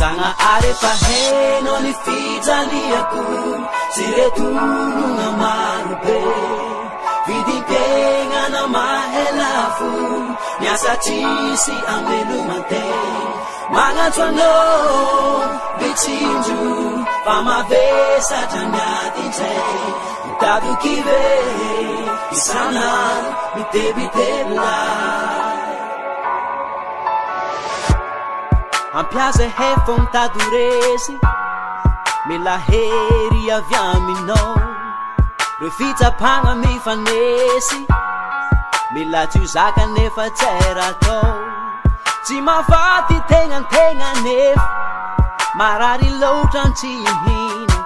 Sana arefa heno ni fijaliako siretulunga marobe vidipegna na mahelafu niasa tsisy amelomante magnatsoano bitsinjo fa mavesatra miatintsay mitadokive isanandro mitebitebona ampiasa hefo mitady resy mila hery avy aminao reo fitsapagna mifanesy mila tsy ho zaka nefa tsara atao tsy mahafaty tegna nefa marary loatra tsy hihina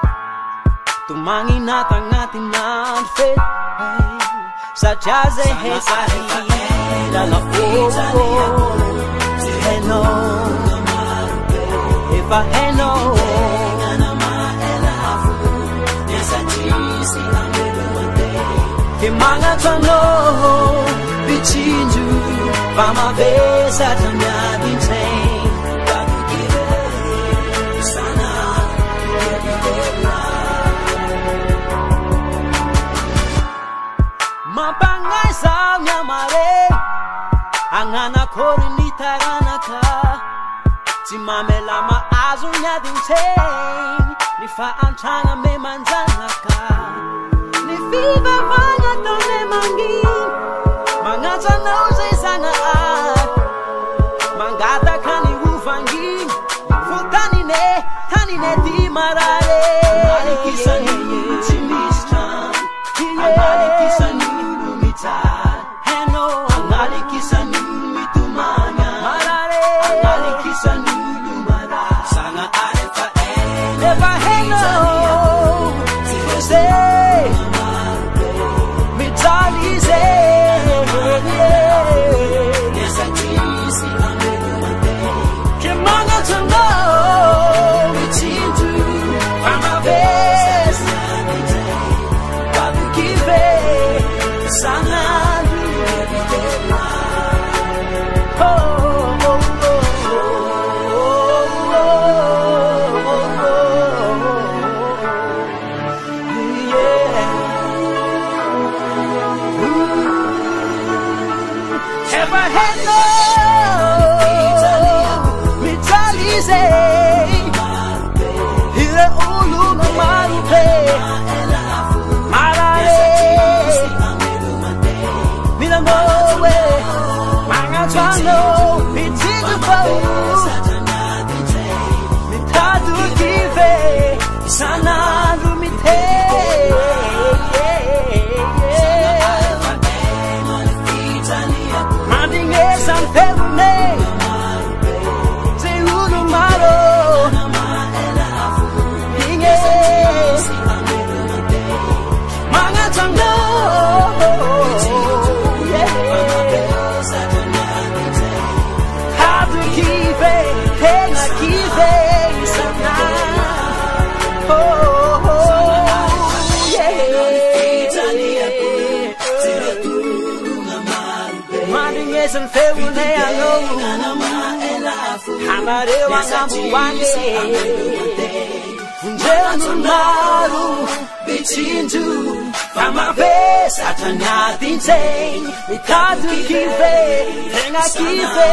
tomagninato agnatin'andro fety satria zay hefa hina lafoko hainao efa hainao ke magnatsoanao bitsinjo fa mavesatra miadintsay mampagnay zaho miamare agnanakory ny taranaka tsy mamela mahazo miadintsay ny faantragna me manjanaka ny fivavagna taone manginy magnatsanao zay zagnahary mangataka ny hovanginy fo tanine ty marare analikisany tsy misy trano analikisany olo mitsara heno analikisany olo mitomagna marare analikisany olo mara sana arefa heno say mitalize ke magnatsanao bitsinjo fa mavesy badokive sanandro ever had no mitalize hire ulu no marupe marare minamowe mangatwano mitijufau mitadukive sanandu mite San Febune say uno maro inge mangatanga how to keep it tenga keep it sana San Febune ano hamare wangamu wange unjenu maru bitsinjo famavesatra miadintsay mitady kive tegna kive